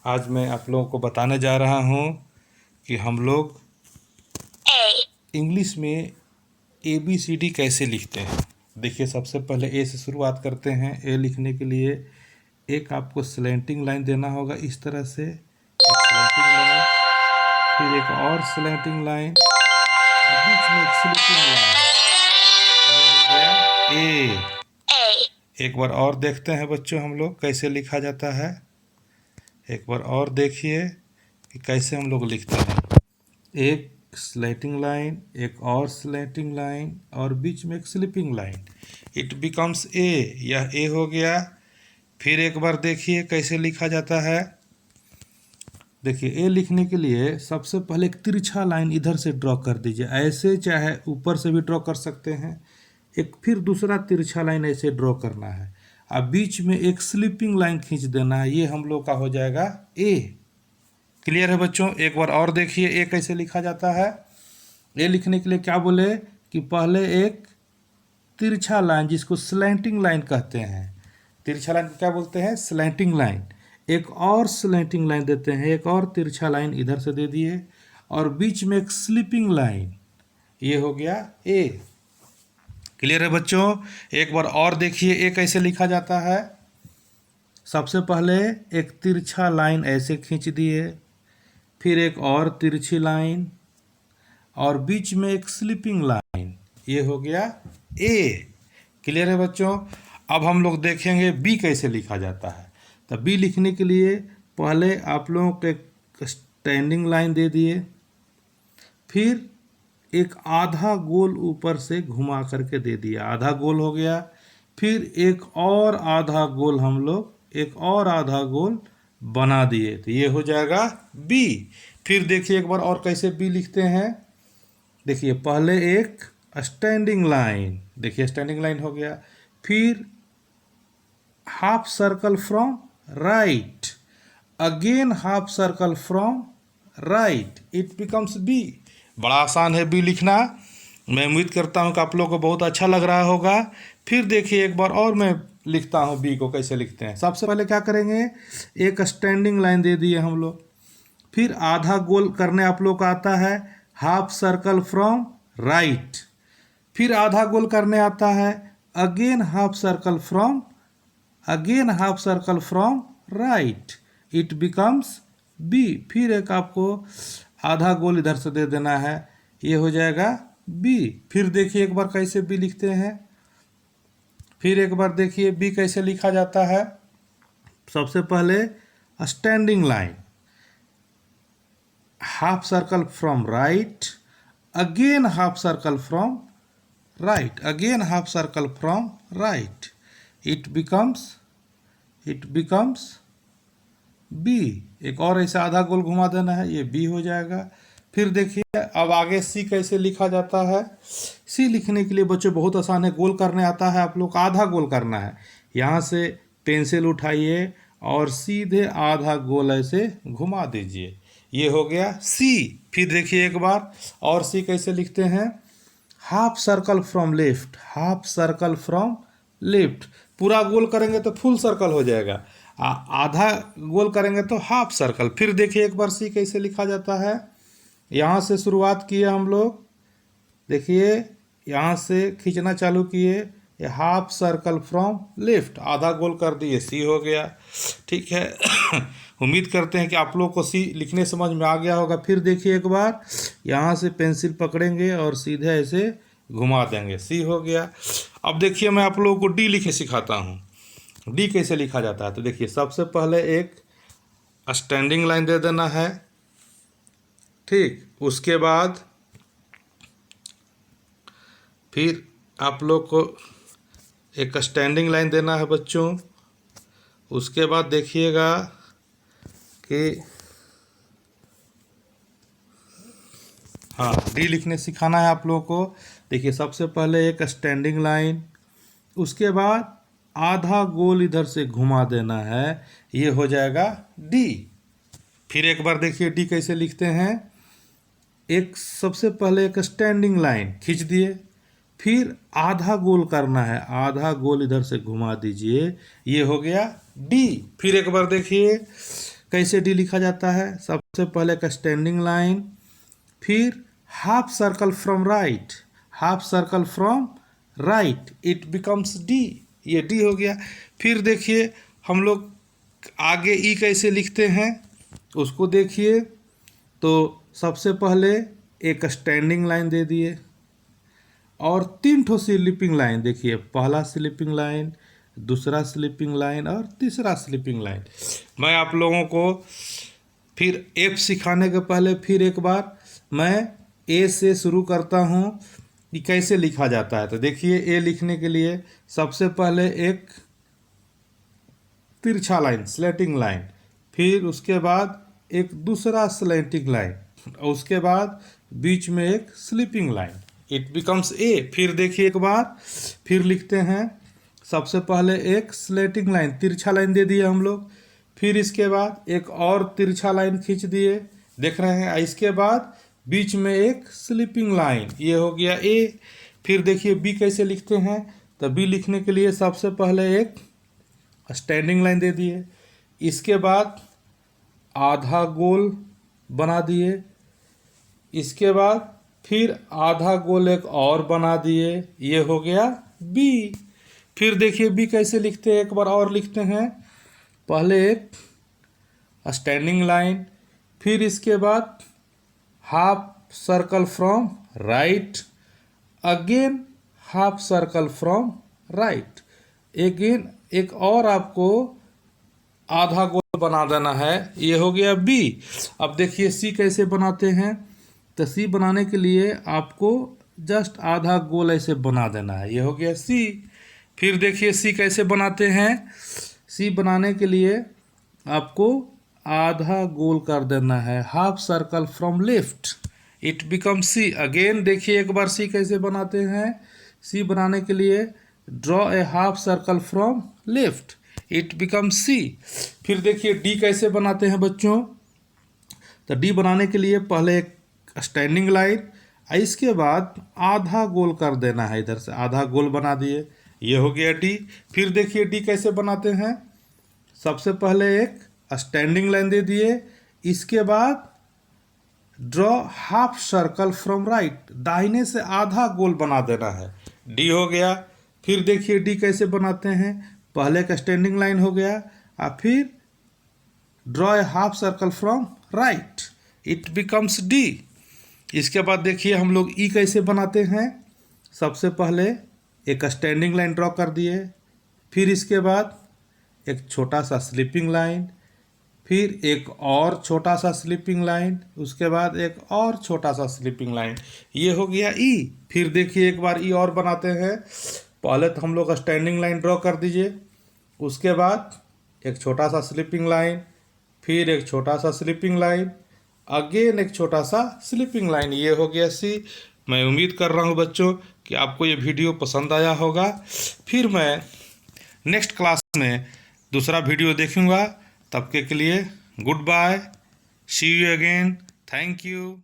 आज मैं आप लोगों को बताने जा रहा हूँ कि हम लोग इंग्लिश में ABCD कैसे लिखते हैं। देखिए, सबसे पहले ए से शुरुआत करते हैं। ए लिखने के लिए एक आपको स्लैंटिंग लाइन देना होगा, इस तरह से एक स्लैंटिंग लाइन, फिर एक और स्लैंटिंग लाइन, बीच में एक स्लिपिंग लाइन। ये हो गया ए। एक बार और देखते हैं बच्चों हम लोग कैसे लिखा जाता है। एक बार और देखिए कि कैसे हम लोग लिखते हैं। एक स्लैटिंग लाइन, एक और स्लैटिंग लाइन और बीच में एक slipping line. It becomes A. यह ए हो गया। फिर एक बार देखिए कैसे लिखा जाता है। देखिए, ए लिखने के लिए सबसे पहले एक तिरछा लाइन इधर से ड्रॉ कर दीजिए, ऐसे चाहे ऊपर से भी ड्रॉ कर सकते हैं। एक फिर दूसरा तिरछा लाइन ऐसे ड्रॉ करना है। अब बीच में एक स्लिपिंग लाइन खींच देना है। ये हम लोग का हो जाएगा ए। क्लियर है बच्चों? एक बार और देखिए ए कैसे लिखा जाता है। ए लिखने के लिए क्या बोले कि पहले एक तिरछा लाइन, जिसको स्लैंटिंग लाइन कहते हैं, तिरछा लाइन को क्या बोलते हैं? Slanting line. एक और स्लैंटिंग लाइन देते हैं, एक और तिरछा लाइन इधर से दे दिए और बीच में एक स्लिपिंग लाइन। ये हो गया ए। क्लियर है बच्चों? एक बार और देखिए ए कैसे लिखा जाता है। सबसे पहले एक तिरछा लाइन ऐसे खींच दिए, फिर एक और तिरछी लाइन और बीच में एक स्लिपिंग लाइन। ये हो गया ए। क्लियर है बच्चों? अब हम लोग देखेंगे बी कैसे लिखा जाता है। तो बी लिखने के लिए पहले आप लोगों को एक स्टैंडिंग लाइन दे दिए, फिर एक आधा गोल ऊपर से घुमा करके दे दिया, आधा गोल हो गया। फिर एक और आधा गोल हम लोग एक और आधा गोल बना दिए, तो ये हो जाएगा बी। फिर देखिए एक बार और कैसे बी लिखते हैं। देखिए, पहले एक स्टैंडिंग लाइन, देखिए स्टैंडिंग लाइन हो गया, फिर half circle from right, again half circle from right, it becomes B. बड़ा आसान है बी लिखना। मैं उम्मीद करता हूँ कि आप लोगों को बहुत अच्छा लग रहा होगा। फिर देखिए एक बार और मैं लिखता हूँ बी को कैसे लिखते हैं। सबसे पहले क्या करेंगे, एक स्टैंडिंग लाइन दे दिए हम लोग, फिर आधा गोल करने आप लोग का आता है हाफ सर्कल फ्रॉम राइट, फिर आधा गोल करने आता है again half circle from, again half circle from right, it becomes B. फिर एक आपको आधा गोल इधर से दे देना है, ये हो जाएगा बी। फिर देखिए एक बार कैसे बी लिखते हैं। फिर एक बार देखिए बी कैसे लिखा जाता है। सबसे पहले standing line, half circle from right, again half circle from right, again half circle from right, it becomes B. एक और ऐसा आधा गोल घुमा देना है, ये बी हो जाएगा। फिर देखिए अब आगे सी कैसे लिखा जाता है। सी लिखने के लिए बच्चों बहुत आसान है, गोल करने आता है आप लोग को, आधा गोल करना है। यहाँ से पेंसिल उठाइए और सीधे आधा गोल ऐसे घुमा दीजिए, ये हो गया सी। फिर देखिए एक बार और सी कैसे लिखते हैं। Half circle from left, half circle from left, पूरा गोल करेंगे तो फुल सर्कल हो जाएगा, आधा गोल करेंगे तो हाफ सर्कल। फिर देखिए एक बार सी कैसे लिखा जाता है। यहाँ से शुरुआत किए हम लोग, देखिए यहाँ से खींचना चालू किए, हाफ सर्कल फ्रॉम लेफ्ट, आधा गोल कर दिए, सी हो गया। ठीक है उम्मीद करते हैं कि आप लोग को सी लिखने समझ में आ गया होगा। फिर देखिए एक बार यहाँ से पेंसिल पकड़ेंगे और सीधे ऐसे घुमा देंगे, सी हो गया। अब देखिए मैं आप लोगों को डी लिखे सिखाता हूँ। डी कैसे लिखा जाता है। तो देखिए सबसे पहले एक स्टैंडिंग लाइन दे देना है, ठीक, उसके बाद फिर आप लोग को एक स्टैंडिंग लाइन देना है बच्चों। उसके बाद देखिएगा कि हाँ, डी लिखने सिखाना है आप लोगों को। देखिए सबसे पहले एक स्टैंडिंग लाइन, उसके बाद आधा गोल इधर से घुमा देना है, ये हो जाएगा डी। फिर एक बार देखिए डी कैसे लिखते हैं। एक सबसे पहले एक स्टैंडिंग लाइन खींच दिए, फिर आधा गोल करना है, आधा गोल इधर से घुमा दीजिए, ये हो गया डी। फिर एक बार देखिए कैसे डी लिखा जाता है? सबसे पहले एक स्टैंडिंग लाइन, फिर half circle from right, half circle from right, it becomes D, ये डी हो गया। फिर देखिए हम लोग आगे ई कैसे लिखते हैं उसको देखिए। तो सबसे पहले एक स्टैंडिंग लाइन दे दिए और 3 ठो स्लीपिंग लाइन, देखिए पहला स्लीपिंग लाइन, दूसरा स्लीपिंग लाइन और तीसरा स्लीपिंग लाइन। मैं आप लोगों को फिर एफ सिखाने के पहले फिर एक बार मैं ए से शुरू करता हूँ कि कैसे लिखा जाता है। तो देखिए ए लिखने के लिए सबसे पहले एक तिरछा लाइन, स्लैटिंग लाइन, फिर उसके बाद एक दूसरा स्लैटिंग लाइन, उसके बाद बीच में एक स्लीपिंग लाइन, इट बिकम्स ए। फिर देखिए एक बार फिर लिखते हैं, सबसे पहले एक स्लैटिंग लाइन, तिरछा लाइन दे दिए हम लोग, फिर इसके बाद एक और तिरछा लाइन खींच दिए, देख रहे हैं। इसके बाद बीच में एक स्लीपिंग लाइन, ये हो गया ए। फिर देखिए बी कैसे लिखते हैं। तो बी लिखने के लिए सबसे पहले एक स्टैंडिंग लाइन दे दिए, इसके बाद आधा गोल बना दिए, इसके बाद फिर आधा गोल एक और बना दिए, ये हो गया बी। फिर देखिए बी कैसे लिखते हैं, एक बार और लिखते हैं। पहले एक स्टैंडिंग लाइन, फिर इसके बाद half circle from right, again half circle from right, again एक और आपको आधा गोल बना देना है, ये हो गया बी। अब देखिए सी कैसे बनाते हैं। तो सी बनाने के लिए आपको जस्ट आधा गोल ऐसे बना देना है, ये हो गया सी। फिर देखिए सी कैसे बनाते हैं। सी बनाने के लिए आपको आधा गोल कर देना है, half circle from left, it become C. Again देखिए एक बार सी कैसे बनाते हैं। सी बनाने के लिए draw a half circle from left, it become C. फिर देखिए डी कैसे बनाते हैं बच्चों। तो डी बनाने के लिए पहले एक स्टैंडिंग लाइन, इसके बाद आधा गोल कर देना है, इधर से आधा गोल बना दिए, ये हो गया डी। फिर देखिए डी कैसे बनाते हैं। सबसे पहले एक स्टैंडिंग लाइन दे दिए, इसके बाद draw half circle from right, दाहिने से आधा गोल बना देना है, डी हो गया। फिर देखिए डी कैसे बनाते हैं। पहले एक स्टैंडिंग लाइन हो गया और फिर draw a half circle from right, it becomes D. इसके बाद देखिए हम लोग ई कैसे बनाते हैं। सबसे पहले एक स्टैंडिंग लाइन ड्रॉ कर दिए, फिर इसके बाद एक छोटा सा स्लीपिंग लाइन, फिर एक और छोटा सा स्लीपिंग लाइन, उसके बाद एक और छोटा सा स्लीपिंग लाइन, ये हो गया ई। फिर देखिए एक बार ई और बनाते हैं। पहले तो हम लोग स्टैंडिंग लाइन ड्रॉ कर दीजिए, उसके बाद एक छोटा सा स्लीपिंग लाइन, फिर एक छोटा सा स्लीपिंग लाइन, अगेन एक छोटा सा स्लीपिंग लाइन, ये हो गया सी। मैं उम्मीद कर रहा हूँ बच्चों कि आपको ये वीडियो पसंद आया होगा। फिर मैं नेक्स्ट क्लास में दूसरा वीडियो देखूँगा, तब के लिए goodbye, see you again, thank you.